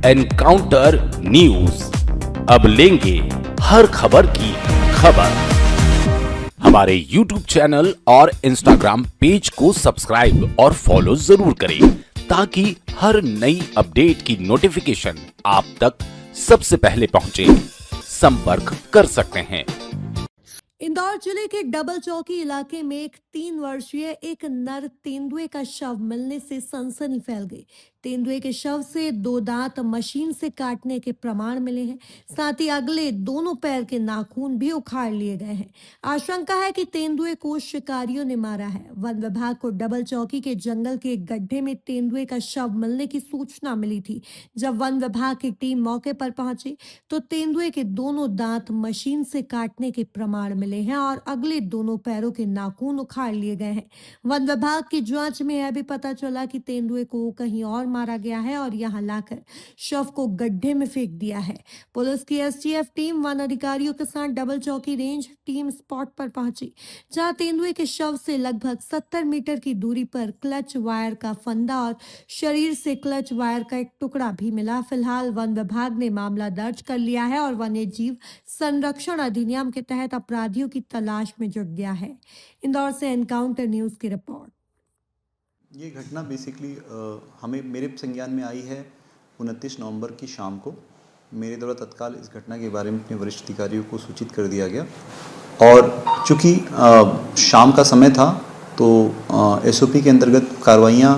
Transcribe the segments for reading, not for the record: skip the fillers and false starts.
Encounter news, अब लेंगे हर खबर की खबर। हमारे YouTube चैनल और Instagram पेज को सब्सक्राइब और फॉलो जरूर करें ताकि हर नई अपडेट की नोटिफिकेशन आप तक सबसे पहले पहुंचे। संपर्क कर सकते हैं। इंदौर जिले के डबल चौकी इलाके में एक 3 वर्षीय एक नर तेंदुए का शव मिलने से सनसनी फैल गई। तेंदुए के शव से 2 दांत मशीन से काटने के प्रमाण मिले हैं। साथ ही अगले दोनों पैर के नाखून भी उखाड़ लिए गए हैं। आशंका है कि तेंदुए को शिकारियों ने मारा है। वन विभाग को डबल चौकी के जंगल के एक गड्ढे में तेंदुए का शव मिलने की सूचना मिली थी। जब वन विभाग की टीम मौके पर पहुंची तो तेंदुए के दोनों दांत मशीन से काटने के प्रमाण मिले हैं और अगले दोनों पैरों के नाखून उखाड़ लिए गए हैं। वन विभाग की जांच में यह भी पता चला कि तेंदुए को कहीं और मारा गया है और यहां लाकर शव को गड्ढे में फेंक दिया है। पुलिस की एसटीएफ टीम वन अधिकारियों के साथ डबल चौकी रेंज टीम स्पॉट पर पहुंची, जहां तेंदुए के शव से लगभग 70 मीटर की दूरी पर क्लच वायर का फंदा और शरीर से क्लच वायर का एक टुकड़ा भी मिला। फिलहाल वन विभाग ने मामला दर्ज कर लिया है और वन्य जीव संरक्षण अधिनियम के तहत अपराधियों की तलाश में जुट गया है। इंदौर से एनकाउंटर न्यूज की रिपोर्ट। ये घटना बेसिकली हमें मेरे संज्ञान में आई है 29 नवंबर की शाम को। मेरे द्वारा तत्काल इस घटना के बारे में अपने वरिष्ठ अधिकारियों को सूचित कर दिया गया और चूँकि शाम का समय था तो एसओपी के अंतर्गत कार्रवाइयाँ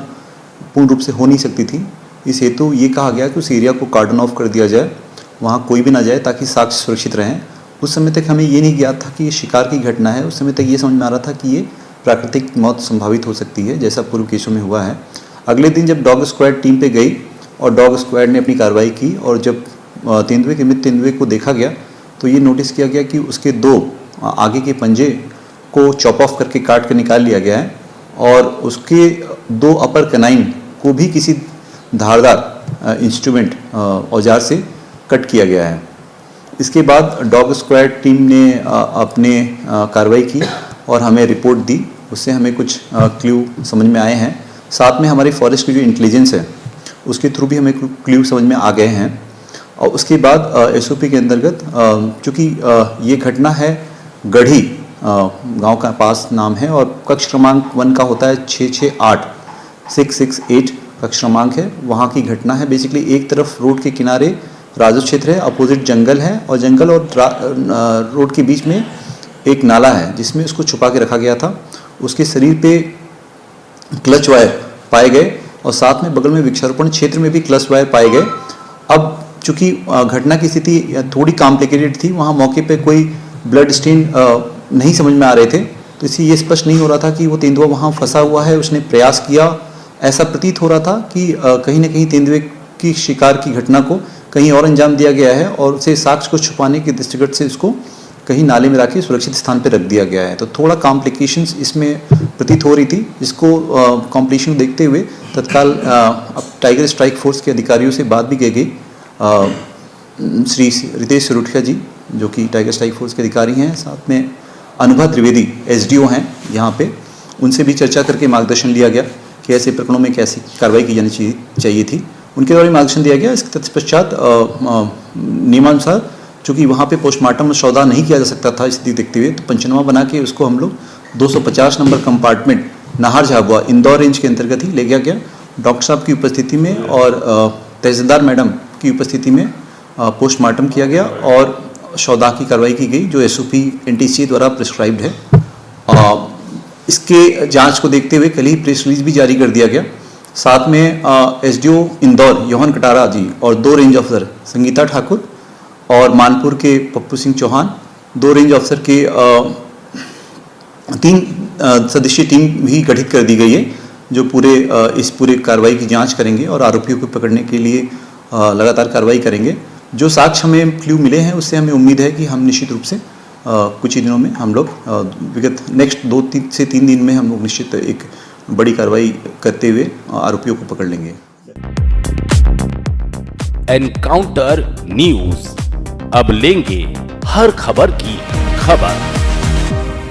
पूर्ण रूप से हो नहीं सकती थी। इस हेतु ये कहा गया कि उस एरिया को कार्डन ऑफ कर दिया जाए, वहाँ कोई भी ना जाए ताकि साक्ष्य सुरक्षित रहें। उस समय तक हमें ये नहीं ज्ञात था कि ये शिकार की घटना है। उस समय तक ये समझ में आ रहा था कि ये प्राकृतिक मौत संभावित हो सकती है, जैसा पूर्व केसों में हुआ है। अगले दिन जब डॉग स्क्वाड टीम पे गई और डॉग स्क्वाड ने अपनी कार्रवाई की और जब तेंदुए के मृत तेंदुए को देखा गया तो ये नोटिस किया गया कि उसके 2 आगे के पंजे को चॉप ऑफ करके काट कर निकाल लिया गया है और उसके 2 अपर कनाइन को भी किसी धारदार इंस्ट्रूमेंट औजार से कट किया गया है। इसके बाद डॉग स्क्वाड टीम ने अपने कार्रवाई की और हमें रिपोर्ट दी। उससे हमें कुछ क्ल्यू समझ में आए हैं। साथ में हमारी फॉरेस्ट की जो इंटेलिजेंस है उसके थ्रू भी हमें क्ल्यू समझ में आ गए हैं। और उसके बाद एसओपी के अंतर्गत चूँकि ये घटना है गढ़ी गांव का पास नाम है और कक्ष क्रमांक 1 का होता है 668 कक्ष क्रमांक है। वहाँ की घटना है। बेसिकली एक तरफ रोड के किनारे राजस्व क्षेत्र है, अपोजिट जंगल है और जंगल और रोड के बीच में एक नाला है जिसमें उसको छुपा के रखा गया था। उसके शरीर पे क्लच वायर पाए गए और साथ में बगल में वृक्षारोपण क्षेत्र में भी क्लच वायर पाए गए। अब चूंकि घटना की स्थिति थोड़ी कॉम्प्लिकेटेड थी, वहाँ मौके पे कोई ब्लड स्टेन नहीं समझ में आ रहे थे, तो इसलिए ये स्पष्ट नहीं हो रहा था कि वो तेंदुआ वहाँ फंसा हुआ है, उसने प्रयास किया। ऐसा प्रतीत हो रहा था कि कहीं ना कहीं तेंदुए की शिकार की घटना को कहीं और अंजाम दिया गया है और उसे साक्ष्य को छुपाने के दृष्टिगत से उसको कहीं नाले में रख के सुरक्षित स्थान पर रख दिया गया है। तो थोड़ा कॉम्प्लिकेशंस इसमें प्रतीत हो रही थी, जिसको कॉम्प्लिकेशन देखते हुए तत्काल अब टाइगर स्ट्राइक फोर्स के अधिकारियों से बात भी की गई। श्री रितेश सुरुठिया जी जो कि टाइगर स्ट्राइक फोर्स के अधिकारी हैं, साथ में अनुभा त्रिवेदी एसडीओ हैं यहाँ पे, उनसे भी चर्चा करके मार्गदर्शन लिया गया कि ऐसे प्रकरणों में कैसी कार्रवाई की जानी चाहिए थी। उनके द्वारा मार्गदर्शन दिया गया। इसके तत्पश्चात नियमानुसार चूँकि वहाँ पे पोस्टमार्टम सौदा नहीं किया जा सकता था स्थिति देखते हुए, तो पंचनामा बना के उसको हम लोग 250 number compartment Nahar Jhabua Indore range के अंतर्गत ही ले गया गया। डॉक्टर साहब की उपस्थिति में और तहसीलदार मैडम की उपस्थिति में पोस्टमार्टम किया गया और सौदा की कार्रवाई की गई जो एसओपी एनटीसी द्वारा प्रिस्क्राइब्ड है। इसके जांच को देखते हुए कल ही प्रेस रिलीज भी जारी कर दिया गया। साथ में एसडीओ इंदौर योहन कटारा जी और 2 रेंज ऑफिसर संगीता ठाकुर और मानपुर के पप्पू सिंह चौहान, 2 रेंज ऑफिसर के 3 सदस्यीय टीम भी गठित कर दी गई है जो इस पूरे कार्रवाई की जांच करेंगे और आरोपियों को पकड़ने के लिए लगातार कार्रवाई करेंगे। जो साक्ष्य हमें क्ल्यू मिले हैं उससे हमें उम्मीद है कि हम निश्चित रूप से कुछ ही दिनों में हम लोग विगत नेक्स्ट 2 से 3 दिन में हम लोग निश्चित एक बड़ी कार्रवाई करते हुए आरोपियों को पकड़ लेंगे। एनकाउंटर न्यूज, अब लेंगे हर खबर की खबर।